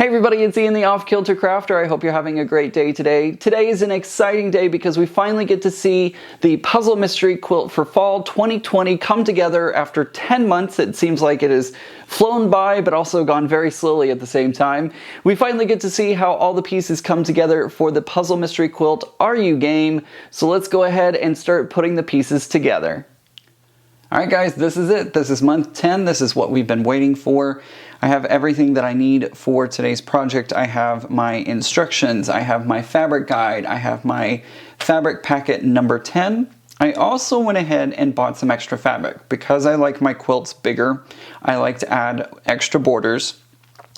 Hey everybody, it's Ian the Off Kilter Crafter. I hope you're having a great day today. Today is an exciting day because we finally get to see the Puzzle Mystery Quilt for Fall 2020 come together after 10 months. It seems like it has flown by, but also gone very slowly at the same time. We finally get to see how all the pieces come together for the Puzzle Mystery Quilt. Are you game? So let's go ahead and start putting the pieces together. Alright guys, this is it. This is month 10. This is what we've been waiting for. I have everything that I need for today's project. I have my instructions, I have my fabric guide, I have my fabric packet number 10. I also went ahead and bought some extra fabric. Because I like my quilts bigger, I like to add extra borders.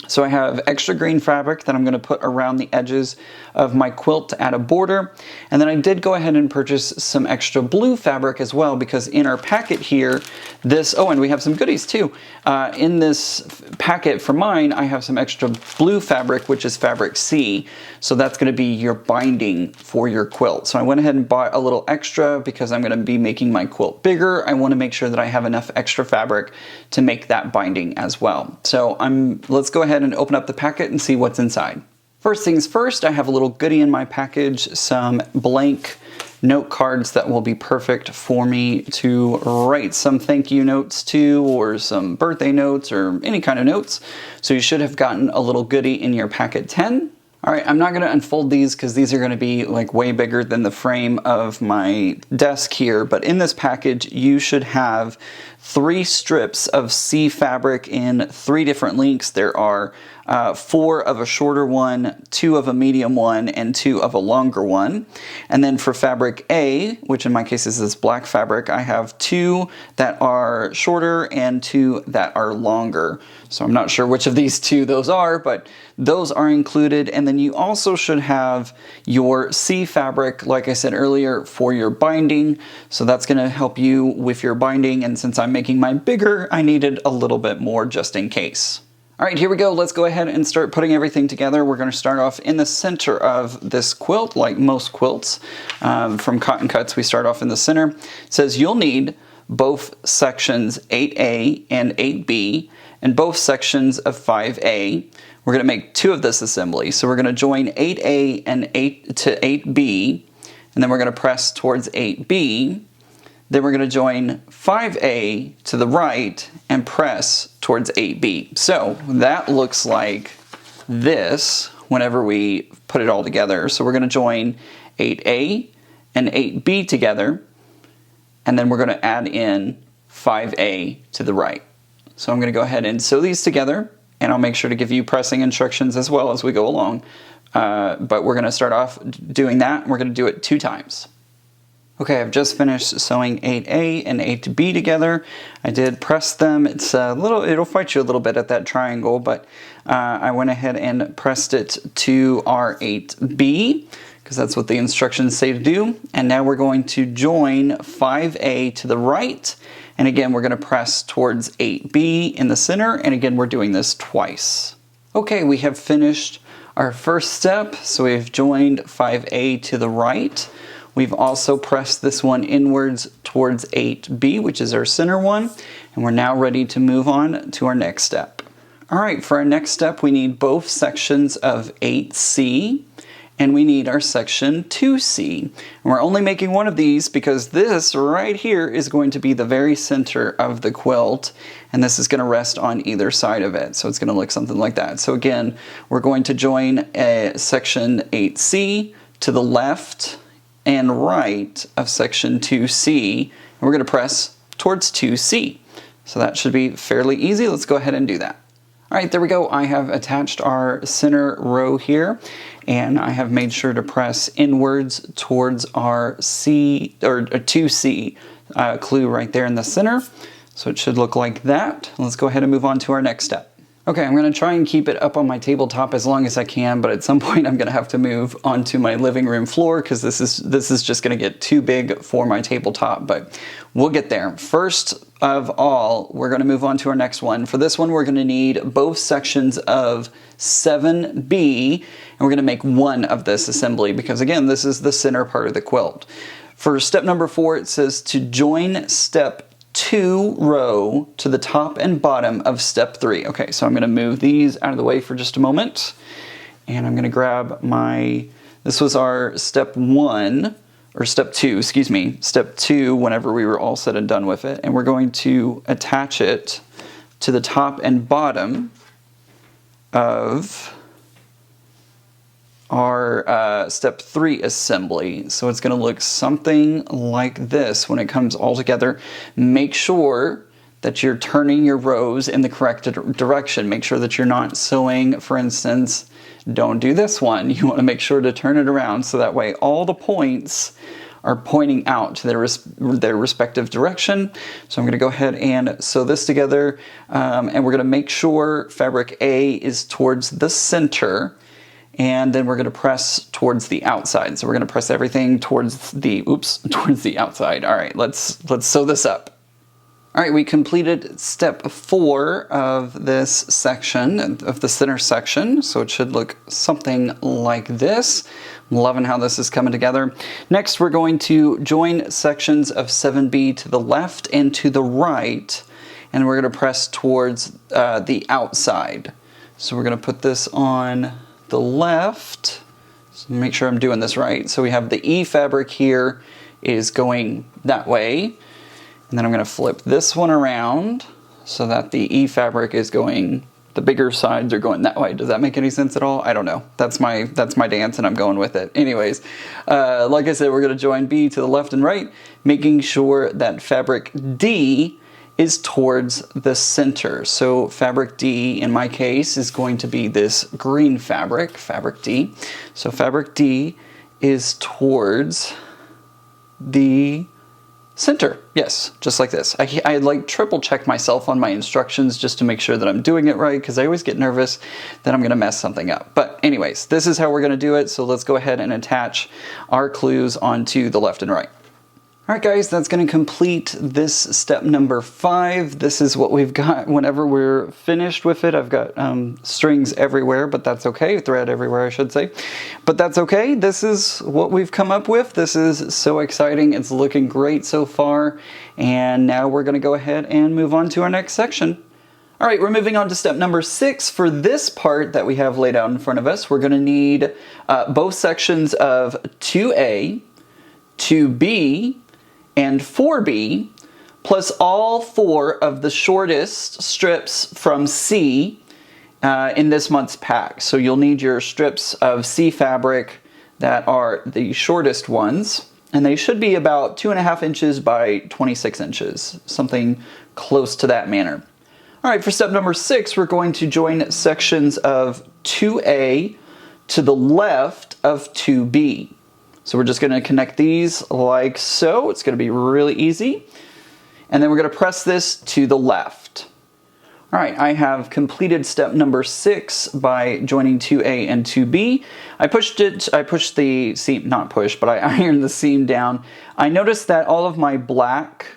So I have extra green fabric that I'm going to put around the edges of my quilt to add a border. And then I did go ahead and purchase some extra blue fabric as well, because in our packet here, and we have some goodies too. In this packet for mine, I have some extra blue fabric, which is fabric C. So that's going to be your binding for your quilt. So I went ahead and bought a little extra because I'm going to be making my quilt bigger. I want to make sure that I have enough extra fabric to make that binding as well. So let's go ahead and open up the packet and see what's inside. First things first, I have a little goodie in my package, some blank note cards that will be perfect for me to write some thank you notes to, or some birthday notes, or any kind of notes. So you should have gotten a little goodie in your packet 10. Alright, I'm not going to unfold these because these are going to be like way bigger than the frame of my desk here, but in this package you should have 3 strips of C fabric in 3 different lengths. There are 4 of a shorter one, 2 of a medium one, and 2 of a longer one. And then for fabric A, which in my case is this black fabric, I have 2 that are shorter and 2 that are longer. So I'm not sure which of these 2 those are, but those are included. And then you also should have your C fabric, like I said earlier, for your binding. So that's going to help you with your binding. And since I'm making mine bigger, I needed a little bit more just in case. Alright, here we go. Let's go ahead and start putting everything together. We're going to start off in the center of this quilt, like most quilts. From Cotton Cuts, we start off in the center. It says you'll need both sections 8A and 8B, and both sections of 5A. We're going to make 2 of this assembly. So we're going to join 8A and 8 to 8B, and then we're going to press towards 8B. Then we're going to join 5A to the right and press towards 8B. So that looks like this whenever we put it all together. So we're going to join 8A and 8B together, and then we're going to add in 5A to the right. So I'm going to go ahead and sew these together, and I'll make sure to give you pressing instructions as well as we go along. But we're going to start off doing that, and we're going to do it 2 times. Okay, I've just finished sewing 8A and 8B together. I did press them. It's it'll fight you a little bit at that triangle, but I went ahead and pressed it to our 8B because that's what the instructions say to do. And now we're going to join 5A to the right. And again, we're going to press towards 8B in the center. And again, we're doing this twice. Okay, we have finished our first step. So we've joined 5A to the right. We've also pressed this one inwards towards 8B, which is our center one, and we're now ready to move on to our next step. Alright, for our next step we need both sections of 8C, and we need our section 2C. And we're only making one of these because this right here is going to be the very center of the quilt, and this is going to rest on either side of it, so it's going to look something like that. So again, we're going to join section 8C to the left and right of section 2C, and we're going to press towards 2C. So that should be fairly easy. Let's go ahead and do that. Alright, there we go. I have attached our center row here, and I have made sure to press inwards towards our 2C clue right there in the center. So it should look like that. Let's go ahead and move on to our next step. Okay, I'm going to try and keep it up on my tabletop as long as I can, but at some point I'm going to have to move onto my living room floor because this is just going to get too big for my tabletop, but we'll get there. First of all, we're going to move on to our next one. For this one, we're going to need both sections of 7B, and we're going to make 1 of this assembly because, again, this is the center part of the quilt. For step number 4, it says to join step 2 row to the top and bottom of step 3. Okay, so I'm going to move these out of the way for just a moment. And I'm going to grab my, this was our step 1, or step 2, excuse me, step 2 whenever we were all said and done with it. And we're going to attach it to the top and bottom of our step 3 assembly. So it's going to look something like this when it comes all together. Make sure that you're turning your rows in the correct direction. Make sure that you're not sewing, for instance, don't do this one. You want to make sure to turn it around so that way all the points are pointing out to their respective direction. So I'm going to go ahead and sew this together, and we're going to make sure fabric A is towards the center, and then we're going to press towards the outside. So we're going to press everything towards the towards the outside. All right, let's sew this up. All right, we completed step 4 of this section, of the center section, so it should look something like this. I'm loving how this is coming together. Next, we're going to join sections of 7B to the left and to the right, and we're going to press towards the outside. So we're going to put this on the left. So make sure I'm doing this right. So we have the E fabric here is going that way. And then I'm going to flip this one around so that the E fabric is going, the bigger sides are going that way. Does that make any sense at all? I don't know. That's my dance and I'm going with it. Anyways, like I said, we're going to join B to the left and right, making sure that fabric D is towards the center. So fabric D, in my case, is going to be this green fabric, fabric D. So fabric D is towards the center. Yes, just like this. I like triple check myself on my instructions just to make sure that I'm doing it right, because I always get nervous that I'm going to mess something up. But anyways, this is how we're going to do it. So let's go ahead and attach our clues onto the left and right. All right, guys, that's going to complete this step number 5. This is what we've got whenever we're finished with it. I've got strings everywhere, but that's okay. Thread everywhere, I should say. But that's okay. This is what we've come up with. This is so exciting. It's looking great so far. And now we're going to go ahead and move on to our next section. All right, we're moving on to step number 6. For this part that we have laid out in front of us, we're going to need both sections of 2A, 2B, and 4B, plus all 4 of the shortest strips from C in this month's pack. So you'll need your strips of C fabric that are the shortest ones, and they should be about 2.5 inches by 26 inches, something close to that manner. All right, for step number 6, we're going to join sections of 2A to the left of 2B. So we're just going to connect these like so. It's going to be really easy. And then we're going to press this to the left. All right, I have completed step number 6 by joining 2A and 2B. I pushed the seam, not pushed, but I ironed the seam down. I noticed that all of my black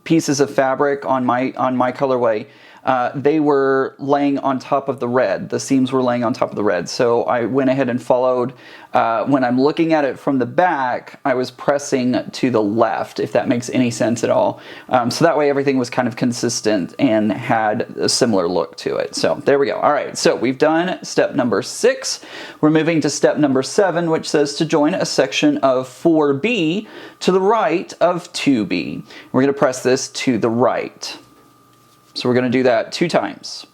pieces of fabric on my colorway, they were laying on top of the red. The seams were laying on top of the red. So I went ahead and followed. When I'm looking at it from the back, I was pressing to the left, if that makes any sense at all. So that way everything was kind of consistent and had a similar look to it. So there we go. All right, so we've done step number 6. We're moving to step number 7, which says to join a section of 4B to the right of 2B. We're going to press this to the right. So we're going to do that 2 times.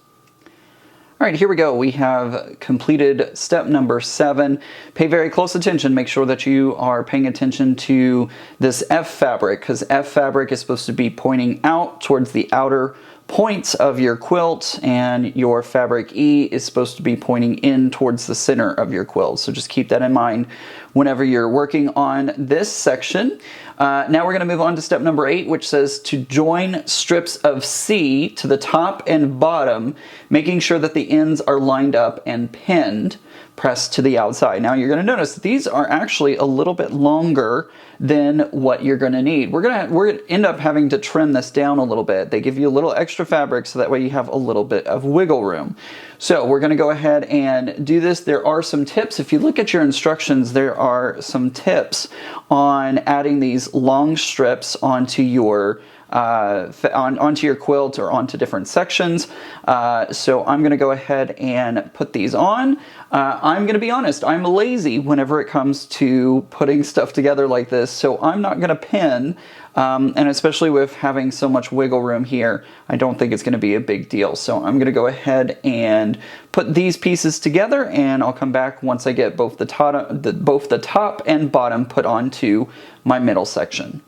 All right, here we go. We have completed step number 7. Pay very close attention. Make sure that you are paying attention to this F fabric, because F fabric is supposed to be pointing out towards the outer points of your quilt, and your fabric E is supposed to be pointing in towards the center of your quilt. So just keep that in mind whenever you're working on this section. Now we're going to move on to step number 8, which says to join strips of C to the top and bottom, making sure that the ends are lined up and pinned, pressed to the outside. Now you're going to notice that these are actually a little bit longer than what you're going to need. We're going to end up having to trim this down a little bit. They give you a little extra fabric so that way you have a little bit of wiggle room. So we're going to go ahead and do this. There are some tips. If you look at your instructions, there are some tips on adding these long strips onto your onto your quilt or onto different sections. So I'm going to go ahead and put these on. I'm going to be honest, I'm lazy whenever it comes to putting stuff together like this, so I'm not going to pin. And especially with having so much wiggle room here, I don't think it's going to be a big deal. So I'm going to go ahead and put these pieces together, and I'll come back once I get both the top and bottom put onto my middle section.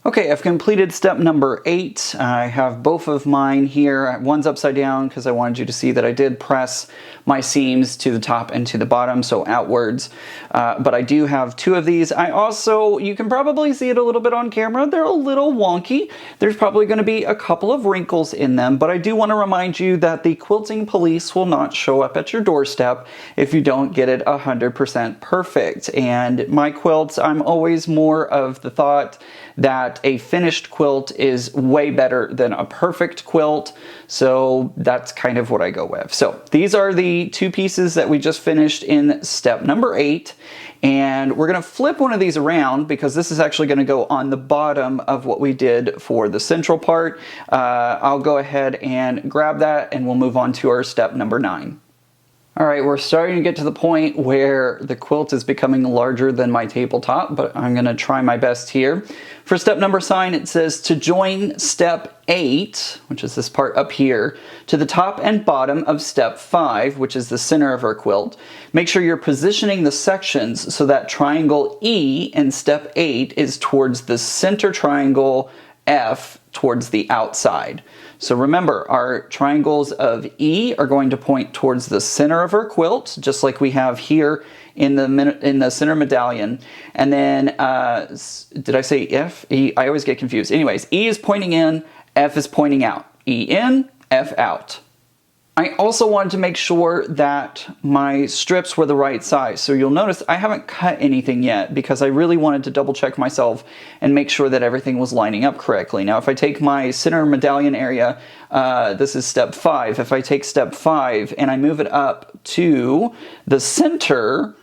Okay, I've completed step number 8. I have both of mine here. One's upside down because I wanted you to see that I did press my seams to the top and to the bottom, so outwards. But I do have 2 of these. You can probably see it a little bit on camera. They're a little wonky. There's probably going to be a couple of wrinkles in them, but I do want to remind you that the quilting police will not show up at your doorstep if you don't get it 100% perfect. And my quilts, I'm always more of the thought that a finished quilt is way better than a perfect quilt, so that's kind of what I go with. So these are the 2 pieces that we just finished in step number 8, and we're going to flip one of these around because this is actually going to go on the bottom of what we did for the central part. I'll go ahead and grab that and we'll move on to our step number 9. Alright, we're starting to get to the point where the quilt is becoming larger than my tabletop, but I'm going to try my best here. For step number 9, it says to join step 8, which is this part up here, to the top and bottom of step 5, which is the center of our quilt. Make sure you're positioning the sections so that triangle E in step 8 is towards the center triangle F towards the outside. So remember, our triangles of E are going to point towards the center of our quilt, just like we have here in the center medallion. And then, did I say F? E? I always get confused. Anyways, E is pointing in, F is pointing out. E in, F out. I also wanted to make sure that my strips were the right size. So you'll notice I haven't cut anything yet because I really wanted to double check myself and make sure that everything was lining up correctly. Now, if I take my center medallion area, this is step 5. If I take step 5 and I move it up to the center,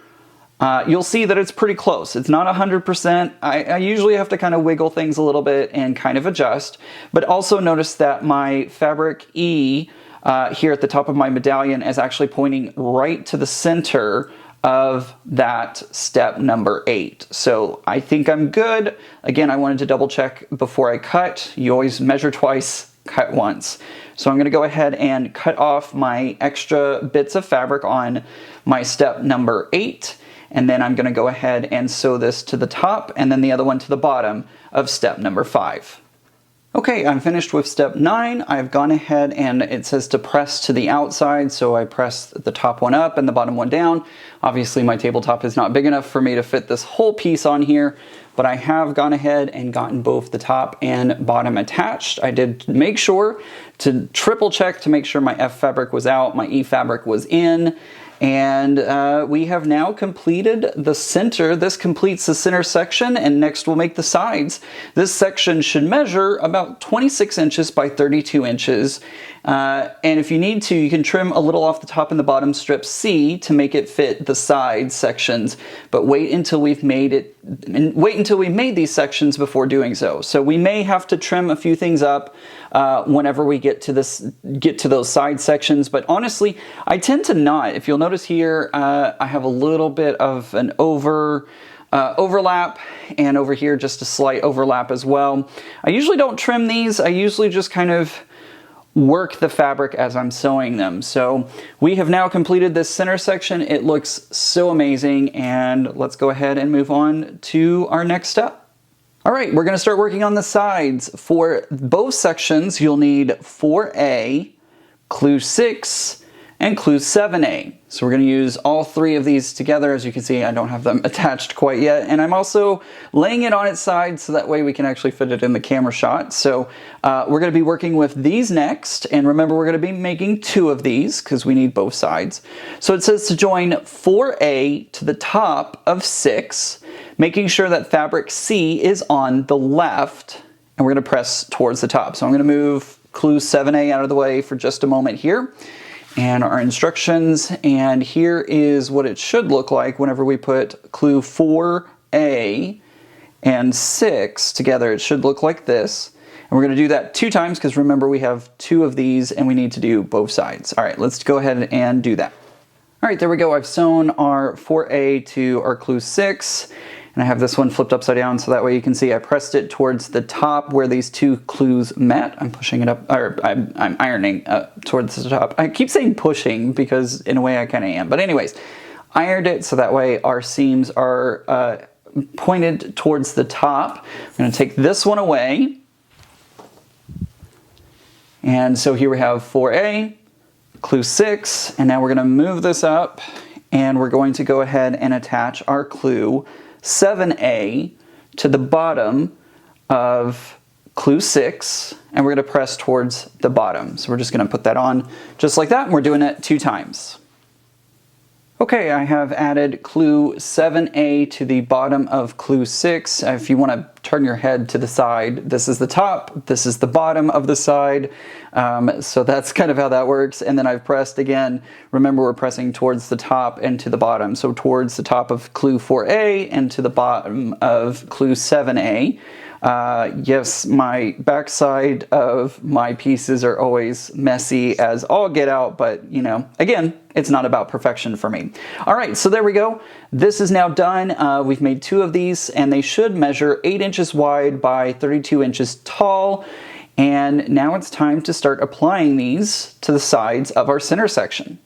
you'll see that it's pretty close. It's not 100%. I usually have to kind of wiggle things a little bit and kind of adjust. But also notice that my fabric E here at the top of my medallion is actually pointing right to the center of that step number 8. So I think I'm good. Again, I wanted to double check before I cut. You always measure twice, cut once. So I'm going to go ahead and cut off my extra bits of fabric on my step number 8. And then I'm going to go ahead and sew this to the top and then the other one to the bottom of step number 5. Okay, I'm finished with step 9. I've gone ahead and it says to press to the outside, so I press the top one up and the bottom one down. Obviously my tabletop is not big enough for me to fit this whole piece on here, but I have gone ahead and gotten both the top and bottom attached. I did make sure to triple check to make sure my F fabric was out, my E fabric was in, and we have now completed the center. This completes the center section, and next we'll make the sides. This section should measure about 26 inches by 32 inches. And if you need to, you can trim a little off the top and the bottom strip C to make it fit the side sections, but wait until we've made these sections before doing so. So we may have to trim a few things up whenever we get to those side sections, but honestly, I tend to not. If you'll notice here, I have a little bit of an overlap, and over here just a slight overlap as well. I usually don't trim these. I usually just kind of work the fabric as I'm sewing them. So we have now completed this center section. It looks so amazing, and let's go ahead and move on to our next step. All right, we're gonna start working on the sides. For both sections, you'll need 4A, clue 6, and clue 7A. So we're going to use all 3 of these together. As you can see, I don't have them attached quite yet, and I'm also laying it on its side so that way we can actually fit it in the camera shot. So we're going to be working with these next, and remember we're going to be making 2 of these because we need both sides. So it says to join 4A to the top of 6, making sure that fabric C is on the left, and we're going to press towards the top. So I'm going to move clue 7A out of the way for just a moment here, and our instructions, and here is what it should look like whenever we put clue 4A and 6 together. It should look like this. And we're going to do that 2 times because remember we have 2 of these and we need to do both sides. All right, let's go ahead and do that. All right, there we go. I've sewn our 4A to our clue 6. And I have this one flipped upside down so that way you can see I pressed it towards the top where these 2 clues met. I'm pushing it up, or I'm ironing towards the top. I keep saying pushing because in a way I kind of am. But anyways, ironed it so that way our seams are pointed towards the top. I'm going to take this one away. And so here we have 4A, clue 6, and now we're going to move this up and we're going to go ahead and attach our clue 7A to the bottom of clue 6, and we're going to press towards the bottom. So we're just going to put that on just like that, and we're doing it 2 times. Okay, I have added clue 7A to the bottom of clue 6. If you want to turn your head to the side, this is the top, this is the bottom of the side. So that's kind of how that works. And then I've pressed again. Remember, we're pressing towards the top and to the bottom. So towards the top of clue 4A and to the bottom of clue 7A. Yes, my backside of my pieces are always messy as all get out, but you know, again, it's not about perfection for me. All right, so there we go. This is now done. We've made 2 of these and they should measure 8 inches wide by 32 inches tall. And now it's time to start applying these to the sides of our center section.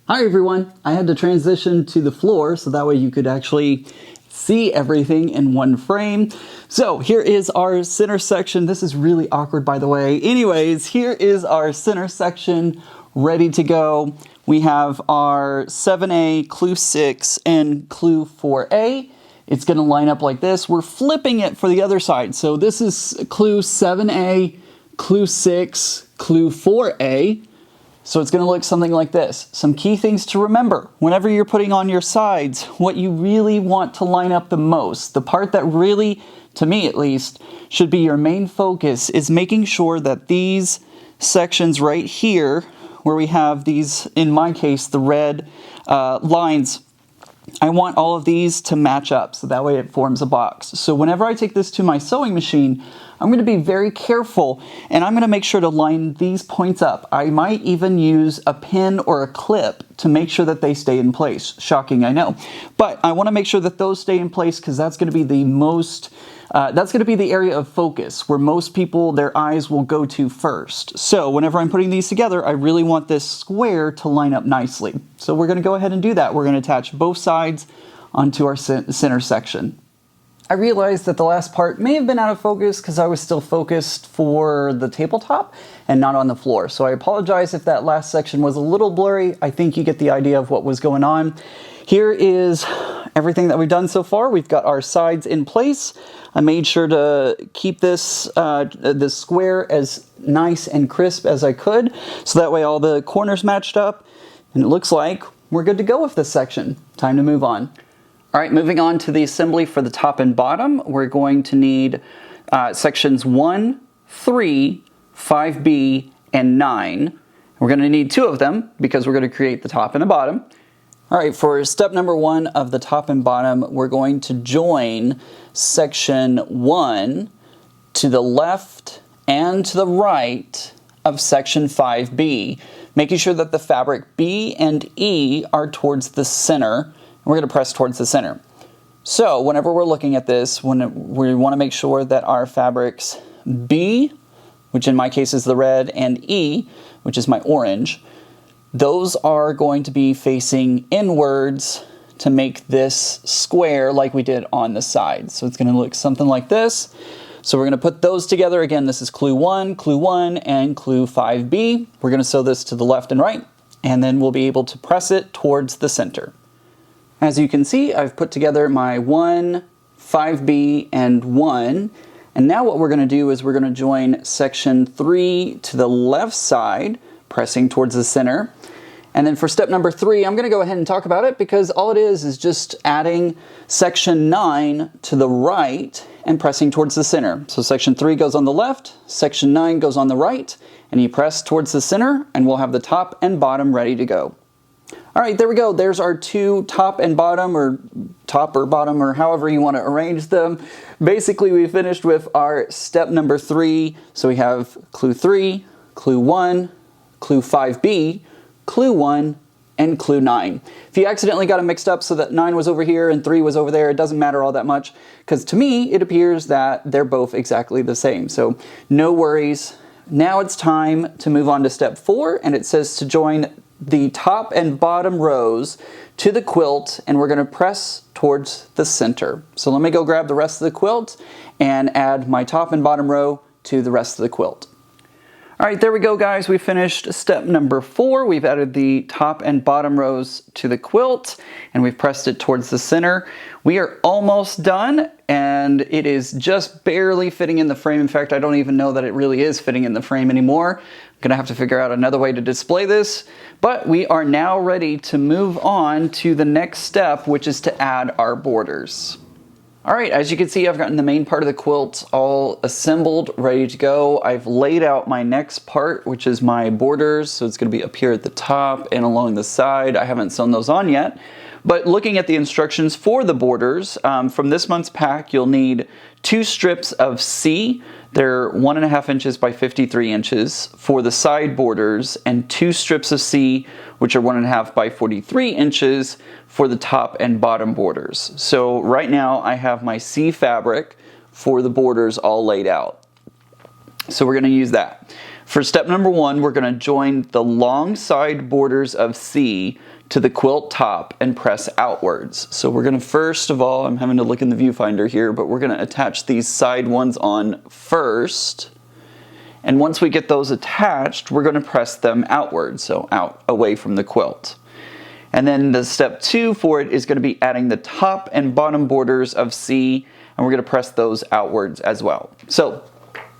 Hi everyone, I had to transition to the floor so that way you could actually see everything in one frame. So here is our center section. This is really awkward, by the way. Anyways, here is our center section ready to go. We have our 7A, clue 6, and clue 4A. It's going to line up like this. We're flipping it for the other side. So this is clue 7A, clue 6, clue 4A. So it's going to look something like this. Some key things to remember. Whenever you're putting on your sides, what you really want to line up the most, the part that really, to me at least, should be your main focus is making sure that these sections right here, where we have these, in my case, the red lines, I want all of these to match up so that way it forms a box. So whenever I take this to my sewing machine, I'm going to be very careful and I'm going to make sure to line these points up. I might even use a pin or a clip to make sure that they stay in place. Shocking, I know. But I want to make sure that those stay in place because that's going to be the most, that's going to be the area of focus where most people, their eyes will go to first. So whenever I'm putting these together, I really want this square to line up nicely. So we're going to go ahead and do that. We're going to attach both sides onto our center section. I realized that the last part may have been out of focus because I was still focused for the tabletop and not on the floor. So I apologize if that last section was a little blurry. I think you get the idea of what was going on. Here is everything that we've done so far. We've got our sides in place. I made sure to keep this, this square as nice and crisp as I could, so that way all the corners matched up. And it looks like we're good to go with this section. Time to move on. All right, moving on to the assembly for the top and bottom, we're going to need sections 1, 3, 5B, and 9. We're going to need 2 of them because we're going to create the top and the bottom. All right, for step number 1 of the top and bottom, we're going to join section 1 to the left and to the right of section 5B, making sure that the fabric B and E are towards the center. We're going to press towards the center. So whenever we're looking at this, we want to make sure that our fabrics B, which in my case is the red, and E, which is my orange, those are going to be facing inwards to make this square like we did on the side. So it's going to look something like this. So we're going to put those together. Again, this is clue 1, and clue 5B. We're going to sew this to the left and right, and then we'll be able to press it towards the center. As you can see, I've put together my 1, 5B, and 1. And now what we're going to do is we're going to join section 3 to the left side, pressing towards the center. And then for step number 3, I'm going to go ahead and talk about it because all it is just adding section 9 to the right and pressing towards the center. So section 3 goes on the left, section 9 goes on the right, and you press towards the center and we'll have the top and bottom ready to go. All right, there we go. There's our two top and bottom, or top or bottom, or however you want to arrange them. Basically, we finished with our step number 3. So we have clue 3, clue 1, clue 5B, clue 1, and clue 9. If you accidentally got them mixed up so that 9 was over here and 3 was over there, it doesn't matter all that much, because to me, it appears that they're both exactly the same. So no worries. Now it's time to move on to step 4, and it says to join the top and bottom rows to the quilt, and we're going to press towards the center. So let me go grab the rest of the quilt and add my top and bottom row to the rest of the quilt. All right, there we go, guys. We finished step number 4. We've added the top and bottom rows to the quilt, and we've pressed it towards the center. We are almost done, and it is just barely fitting in the frame. In fact, I don't even know that it really is fitting in the frame anymore. I'm gonna have to figure out another way to display this, but we are now ready to move on to the next step, which is to add our borders. All right, as you can see, I've gotten the main part of the quilt all assembled, ready to go. I've laid out my next part, which is my borders. So it's gonna be up here at the top and along the side. I haven't sewn those on yet. But looking at the instructions for the borders, from this month's pack, you'll need 2 strips of C. They're 1.5 inches by 53 inches for the side borders, and 2 strips of C, which are 1.5 by 43 inches for the top and bottom borders. So right now I have my C fabric for the borders all laid out. So we're going to use that. For step number 1, we're going to join the long side borders of C to the quilt top and press outwards. So we're going to, first of all, I'm having to look in the viewfinder here, but we're going to attach these side ones on first. And once we get those attached, we're going to press them outwards, so out away from the quilt. And then the step 2 for it is going to be adding the top and bottom borders of C, and we're going to press those outwards as well. So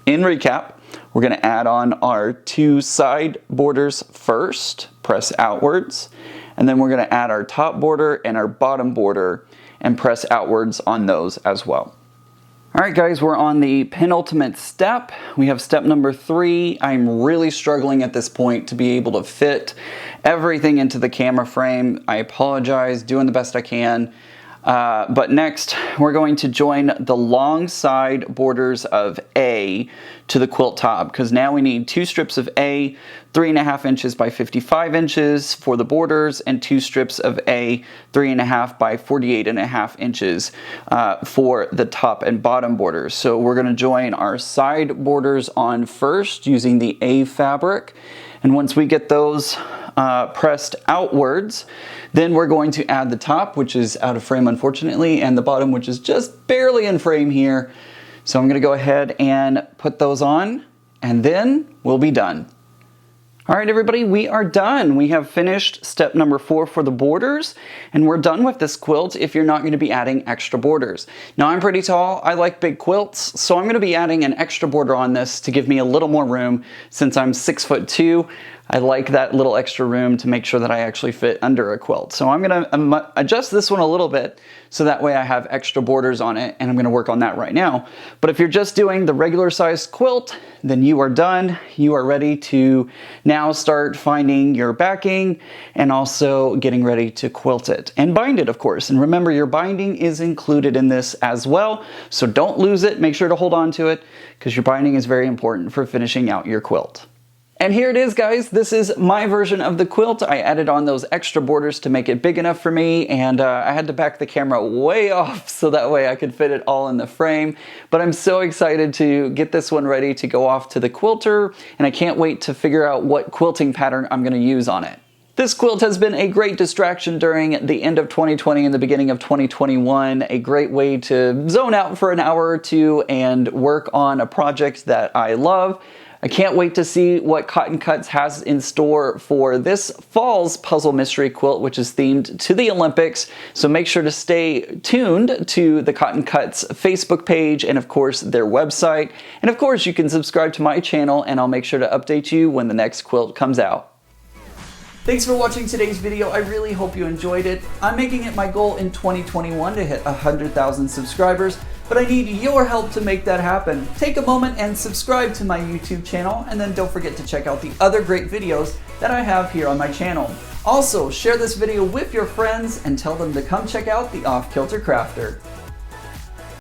in recap, we're going to add on our 2 side borders first, press outwards, and then we're going to add our top border and our bottom border and press outwards on those as well. All right, guys, we're on the penultimate step. We have step number 3. I'm really struggling at this point to be able to fit everything into the camera frame. I apologize, doing the best I can. But next, we're going to join the long side borders of A to the quilt top, because now we need 2 strips of A, 3.5 inches by 55 inches for the borders, and 2 strips of A, 3.5 by 48.5 inches for the top and bottom borders. So we're going to join our side borders on first using the A fabric. And once we get those pressed outwards, then we're going to add the top, which is out of frame unfortunately, and the bottom, which is just barely in frame here. So I'm going to go ahead and put those on, and then we'll be done. All right, everybody, we are done. We have finished step number 4 for the borders, and we're done with this quilt if you're not going to be adding extra borders. Now, I'm pretty tall. I like big quilts, so I'm going to be adding an extra border on this to give me a little more room. Since I'm 6'2", I like that little extra room to make sure that I actually fit under a quilt. So I'm going to adjust this one a little bit so that way I have extra borders on it, and I'm going to work on that right now. But if you're just doing the regular sized quilt, then you are done. You are ready to now start finding your backing and also getting ready to quilt it and bind it, of course. And remember, your binding is included in this as well, so don't lose it. Make sure to hold on to it, because your binding is very important for finishing out your quilt. And here it is, guys. This is my version of the quilt. I added on those extra borders to make it big enough for me, and I had to back the camera way off so that way I could fit it all in the frame. But I'm so excited to get this one ready to go off to the quilter, and I can't wait to figure out what quilting pattern I'm going to use on it. This quilt has been a great distraction during the end of 2020 and the beginning of 2021, a great way to zone out for an hour or two and work on a project that I love. I can't wait to see what Cotton Cuts has in store for this fall's puzzle mystery quilt, which is themed to the Olympics. So make sure to stay tuned to the Cotton Cuts Facebook page and, of course, their website. And, of course, you can subscribe to my channel, and I'll make sure to update you when the next quilt comes out. Thanks for watching today's video. I really hope you enjoyed it. I'm making it my goal in 2021 to hit 100,000 subscribers, but I need your help to make that happen. Take a moment and subscribe to my YouTube channel, and then don't forget to check out the other great videos that I have here on my channel. Also, share this video with your friends and tell them to come check out the Off Kilter Crafter.